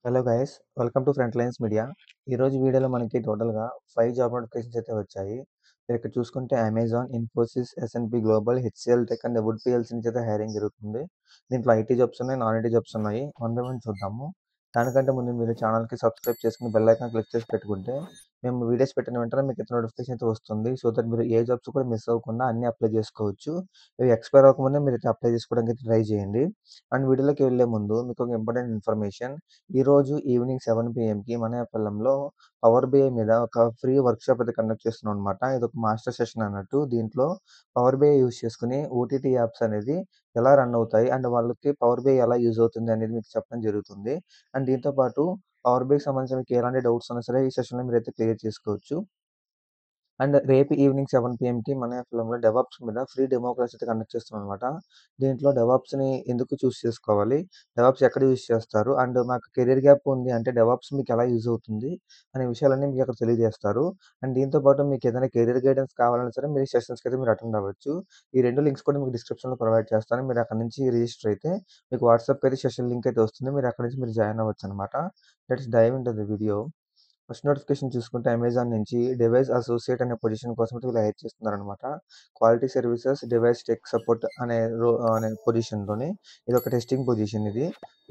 Hello guys, welcome to front lines media. ఈరోజు వీడియోలో మనకి టోటల్గా 5 జాబ్ నోటిఫికేషన్స్ అయితే వచ్చాయి. మీరు ఇక్కడ చూసుకుంటే Amazon, Infosys, SNP global, HCL tech and wood PLC నుంచి అయితే హైరింగ్ జరుగుతుంది. దీంట్లో ఐటీ జాబ్స్ ఉన్నాయి, నాన్ ఐటీ జాబ్స్ ఉన్నాయి. వన్ బై వన్ చూద్దాము. దానికంటే ముందు మీరు ఛానల్కి సబ్స్క్రైబ్ చేసుకుని బెల్ ఐకాన్ క్లిక్ చేసి పెట్టుకుంటే మేము వీడియోస్ పెట్టిన వెంటనే మీకు అయితే నోటిఫికేషన్ అయితే వస్తుంది. సో దట్ మీరు ఏ జాబ్స్ కూడా మిస్ అవ్వకుండా అన్ని అప్లై చేసుకోవచ్చు. ఇవి ఎక్స్పైర్ అవ్వకముందే మీరు అయితే అప్లై చేసుకోవడానికి అయితే ట్రై చేయండి. అండ్ వీడియోలోకి వెళ్ళే ముందు మీకు ఒక ఇంపార్టెంట్ ఇన్ఫర్మేషన్. ఈరోజు ఈవినింగ్ 7 PMకి మన పల్లంలో పవర్ బిఐ మీద ఒక ఫ్రీ వర్క్షాప్ అయితే కండక్ట్ చేస్తున్నాం అనమాట. ఇది ఒక మాస్టర్ సెషన్ అన్నట్టు. దీంట్లో పవర్ బిఐ యూజ్ చేసుకుని ఓటీటీ యాప్స్ అనేది ఎలా రన్ అవుతాయి అండ్ వాళ్ళకి పవర్ బిఐ ఎలా యూజ్ అవుతుంది అనేది మీకు చెప్పడం జరుగుతుంది. అండ్ దీంతో పాటు పవర్ బిఐకి సంబంధించిన మీకు ఎలాంటి డౌట్స్ ఉన్నా సరే ఈ సెషన్లో మీరైతే క్లియర్ చేసుకోవచ్చు. అండ్ రేపు ఈవినింగ్ 7 PMకి మన ఫిల్మ్‌లో డెవాప్స్ మీద ఫ్రీ డెమో క్లాస్ అయితే కండక్ట్ చేస్తున్నామనమాట. దీంట్లో డెవాప్స్‌ని ఎందుకు చూస్ చేసుకోవాలి? డెవాప్స్ ఎక్కడ యూజ్ చేస్తారు? అండ్ మాకు కెరియర్ గ్యాప్ ఉంది అంటే డెవాప్స్ మీకు ఎలా యూజ్ అవుతుంది? అనే విషయాలన్నీ మీకు అక్కడ తెలియజేస్తారు. అండ్ దీంతో పాటు మీకు ఏదైనా కెరియర్ గైడెన్స్ కావాలన్నా సరే మీరు ఈ సెషన్స్‌కి అయితే మీరు అటెండ్ అవ్వచ్చు. ఈ 2 లింక్స్ కూడా మీకు డిస్క్రిప్షన్‌లో ప్రొవైడ్ చేస్తాను. మీరు అక్కడి నుంచి రిజిస్టర్ అయితే మీకు వాట్సాప్‌కి అయితే సెషన్ లింక్ అయితే వస్తుంది. మీరు అక్కడి నుంచి మీరు జాయిన్ అవ్వచ్చనమాట. Let's dive into the video. First notification చూసుకుంటే అమెజాన్ నుంచి డివైస్ అసోసియేట్ అనే పొజిషన్ కోసం అయితే వీళ్ళు హైర్ చేస్తున్నారనమాట. Quality services, device tech support అనే పొజిషన్‌లోని ఇదొక టెస్టింగ్ పొజిషన్ ఇది.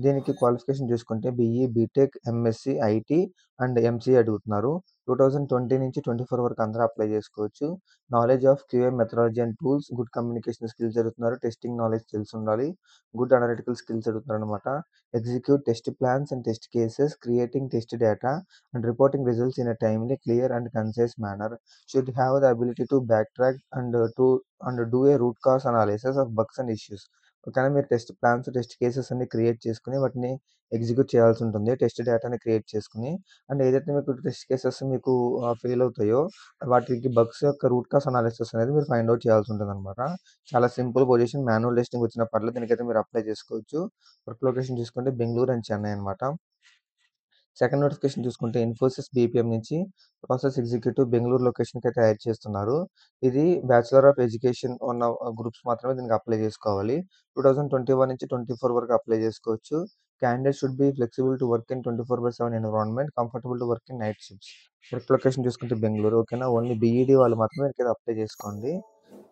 దీనికి క్వాలిఫికేషన్ చూసుకుంటే BE, BTech, MSc, IT and MCA అడుగుతున్నారు. 2020 నుంచి 24 వరకు అందరూ అప్లై చేసుకోవచ్చు. Knowledge of QA methodology and tools, good communication skills అడుగుతున్నారు. టెస్టింగ్ నాలెడ్జ్ తెలిసుండాలి. Good analytical skills అడుగుతున్నారనమాట. Execute test plans and test cases, creating test data and reporting results in a timely, clear, and concise manner. Should have the ability to backtrack and do a root cause analysis of bugs and issues. ఓకేనా, మీరు test plans, test cases అన్ని create చేసుకుని వాటిని execute చేయాల్సి ఉంటుంది. Test డేటాని create చేసుకుని and ఏదైతే మీకు టెస్ట్ కేసెస్ మీకు ఫెయిల్ అవుతాయో వాటికి బగ్స్ యొక్క రూట్ కాస్ అనాలిసిస్ అనేది మీరు ఫైండ్ అవుట్ చేయాల్సి ఉంటుందన్నమాట. చాలా సింపుల్ పొజిషన్. మాన్యువల్ టెస్టింగ్ వచ్చిన పర్లేదు, దీనికైతే మీరు అప్లై చేసుకోవచ్చు. వర్క్ లొకేషన్ చూసుకుంటే బెంగళూరు అండ్ చెన్నై అనమాట. సెకండ్ నోటిఫికేషన్ చూసుకుంటే ఇన్ఫోసిస్ బీపీఎం నుంచి ప్రాసెస్ ఎగ్జిక్యూటివ్ బెంగళూరు లొకేషన్‌కి అయితే హైర్ చేస్తున్నారు. ఇది బ్యాచిలర్ ఆఫ్ ఎడ్యుకేషన్ ఉన్న గ్రూప్స్ మాత్రమే దీనికి అప్లై చేసుకోవాలి. 2021 నుంచి 24 వరకు అప్లై చేసుకోవచ్చు. Candidate should be flexible to work in 24/7 environment, comfortable to work in night shifts. Work location చూసుకుంటే బెంగళూరు. ఓకేనా, ఓన్లీ బీఈడీ వాళ్ళు మాత్రమే దీనికైతే అప్లై చేసుకోండి.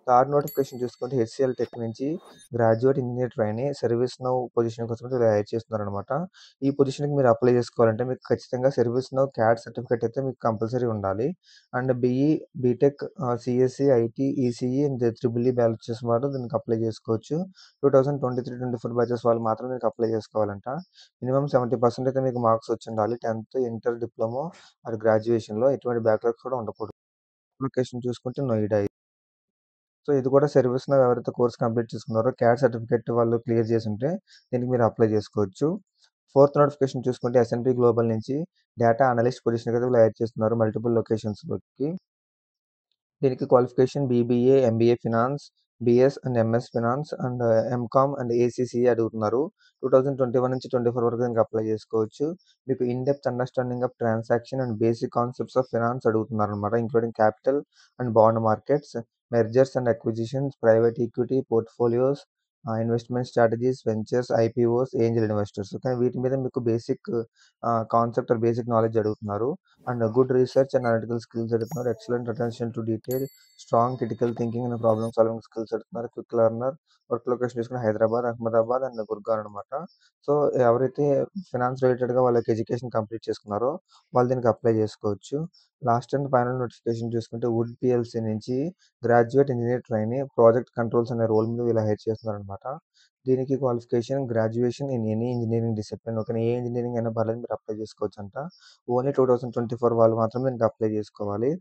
థర్డ్ నోటిఫికేషన్ చూసుకుంటే హెచ్సిఎల్ టెక్ నుంచి graduate engineer trainee service now position కోసం వీళ్ళు హైర్ చేస్తున్నారనమాట. ఈ పొజిషన్‌కి మీరు అప్లై చేసుకోవాలంటే మీకు ఖచ్చితంగా సర్వీస్ నౌ క్యాడ్ సర్టిఫికేట్ అయితే మీకు కంపల్సరీ ఉండాలి. And BE, BTech, CSE, IT, ECE and triple E batch చేసిన వారు దీనికి అప్లై చేసుకోవచ్చు. 2023-24 బ్యాచెస్ వాళ్ళు మాత్రం దీనికి అప్లై చేసుకోవాలంట. మినిమమ్ 70% అయితే మీకు మార్క్స్ వచ్చుండాలి. 10థ్, ఇంటర్, డిప్లొమా ఆర్ గ్రాడ్యుయేషన్‌లో ఎటువంటి బ్యాక్‌లాగ్స్ కూడా ఉండకూడదు. లొకేషన్ చూసుకుంటే నోయిడా. సో, ఇది కూడా సర్వీస్‌లో ఎవరైతే కోర్స్ కంప్లీట్ చేసుకున్నారో క్యాట్ సర్టిఫికేట్ వాళ్ళు క్లియర్ చేసుంటే దీనికి మీరు అప్లై చేసుకోవచ్చు. ఫోర్త్ నోటిఫికేషన్ చూసుకుంటే ఎస్ఎన్‌పి గ్లోబల్ నుంచి డేటా అనలిస్ట్ పొజిషన్‌కి అయితే వీళ్ళు హైర్ చేస్తున్నారు మల్టిపుల్ లొకేషన్స్‌లోకి. దీనికి qualification BBA, MBA finance, BS and MS finance and MCom and ACCA అడుగుతున్నారు. 2021 నుంచి 24 వరకు దీనికి అప్లై చేసుకోవచ్చు. మీకు in depth understanding of transaction and basic concepts of finance అడుగుతున్నారనమాట. Including capital and bond markets, mergers and acquisitions, private equity, portfolios, investment strategies, ventures, IPOs, angel investors. కానీ వీటి మీద మీకు basic concept or basic knowledge అడుగుతున్నారు. And good research and analytical skills అడుగుతున్నారు. Excellent attention to detail, strong critical thinking and problem solving skills అడుగుతున్నారు. Quick learner. Work location తీసుకుని Hyderabad, Ahmedabad and Gurgaon అనమాట. So, ఎవరైతే ఫినాన్స్ రిలేటెడ్‌గా వాళ్ళకి ఎడ్యుకేషన్ కంప్లీట్ చేసుకున్నారో వాళ్ళు దీనికి అప్లై చేసుకోవచ్చు. లాస్ట్ అండ్ ఫైనల్ నోటిఫికేషన్ చూసుకుంటే వుడ్ పీఎల్సీ నుంచి graduate engineer trainee project controls అనే రోల్ మీద వీళ్ళు హైర్ చేస్తున్నారనమాట. దీనికి qualification graduation in any engineering discipline. ఓకేనా, ఏ ఇంజినీరింగ్ అయినా పర్లేదు మీరు అప్లై చేసుకోవచ్చంట. ఓన్లీ 2024 వాళ్ళు మాత్రమే దీనికి అప్లై చేసుకోవాలి.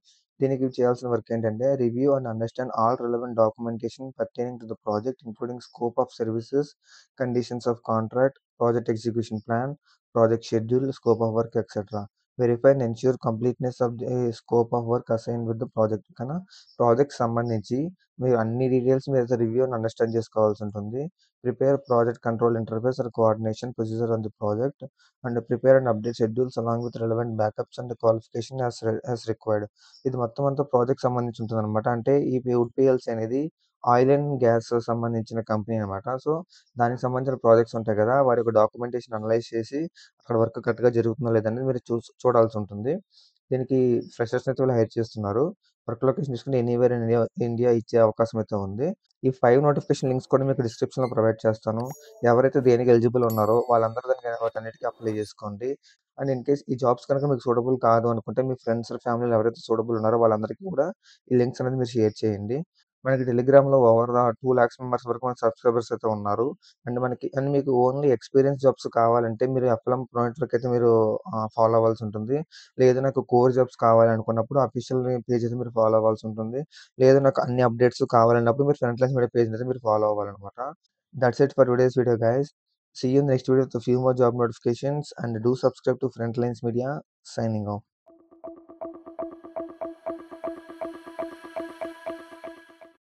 దీనికి చేయాల్సిన వర్క్ ఏంటంటే review and understand all relevant documentation pertaining to the project including scope of services, conditions of contract, project execution plan, project schedule, scope of work etcetera. Verify and ensure completeness of the scope of work assigned with the project. ఓకేనా, ప్రాజెక్ట్‌కి సంబంధించి మీరు అన్ని details మీరైతే review and understand చేసుకోవాల్సి ఉంటుంది. Prepare project control interface or coordination procedure on the project and prepare and update schedules along with relevant backups and qualification as required. ఇది మొత్తం అంతా ప్రాజెక్ట్ సంబంధించి ఉంటుందన్నమాట. అంటే ఈ వుడ్ పీఎల్సీ అనేది ఆయిల్ అండ్ గ్యాస్ సంబంధించిన కంపెనీ అనమాట. సో, దానికి సంబంధించిన ప్రాజెక్ట్స్ ఉంటాయి కదా! వారి యొక్క డాక్యుమెంటేషన్ అనలైజ్ చేసి, అక్కడ వర్క్ కరెక్ట్‌గా జరుగుతుందా లేదా అనేది మీరు చూడాల్సుంటుంది. దీనికి ఫ్రెషర్స్‌నైతే వీళ్ళు హైర్ చేస్తున్నారు. వర్క్ లొకేషన్ చూసుకుంటే ఎనీవేర్ ఇన్ ఇండియా ఇచ్చే అవకాశం అయితే ఉంది. ఈ 5 నోటిఫికేషన్ లింక్స్ కూడా మీకు డిస్క్రిప్షన్‌లో ప్రొవైడ్ చేస్తాను. ఎవరైతే దేనికి ఎలిజిబుల్ ఉన్నారో వాళ్ళందరూ వాటన్నిటికి అప్లై చేసుకోండి. అండ్ ఇన్ కేస్ ఈ జాబ్స్ కనుక మీకు సూటబుల్ కాదు అనుకుంటే మీ ఫ్రెండ్స్, ఫ్యామిలీలో ఎవరైతే సూటబుల్ ఉన్నారో వాళ్ళందరికీ కూడా ఈ లింక్స్ అనేది మీరు షేర్ చేయండి. మనకి టెలిగ్రామ్‌లో ఓవర్ 2,00,000 మెంబర్స్ వరకు మన సబ్‌స్క్రైబర్స్ అయితే ఉన్నారు. అండ్ మీకు ఓన్లీ ఎక్స్‌పీరియన్స్ జాబ్స్ కావాలంటే మీరు ఎఫ్ఎల్ఎం ప్రొనైట్‌లోకి అయితే మీరు ఫాలో అవ్వాల్సి ఉంటుంది. లేదు నాకు కోర్ జాబ్స్ కావాలనుకున్నప్పుడు అఫీషియల్ పేజ్ అయితే మీరు ఫాలో అవ్వాల్సి ఉంటుంది. లేదు నాకు అన్ని అప్డేట్స్ కావాలన్నప్పుడు మీరు ఫ్రంట్ లైన్స్ మీడియా పేజ్‌ని అయితే మీరు ఫాలో అవ్వాలన్నమాట. That's it for today's video guys. See you in the next video with a few more job notifications and do subscribe to Frontlines Media. Signing off.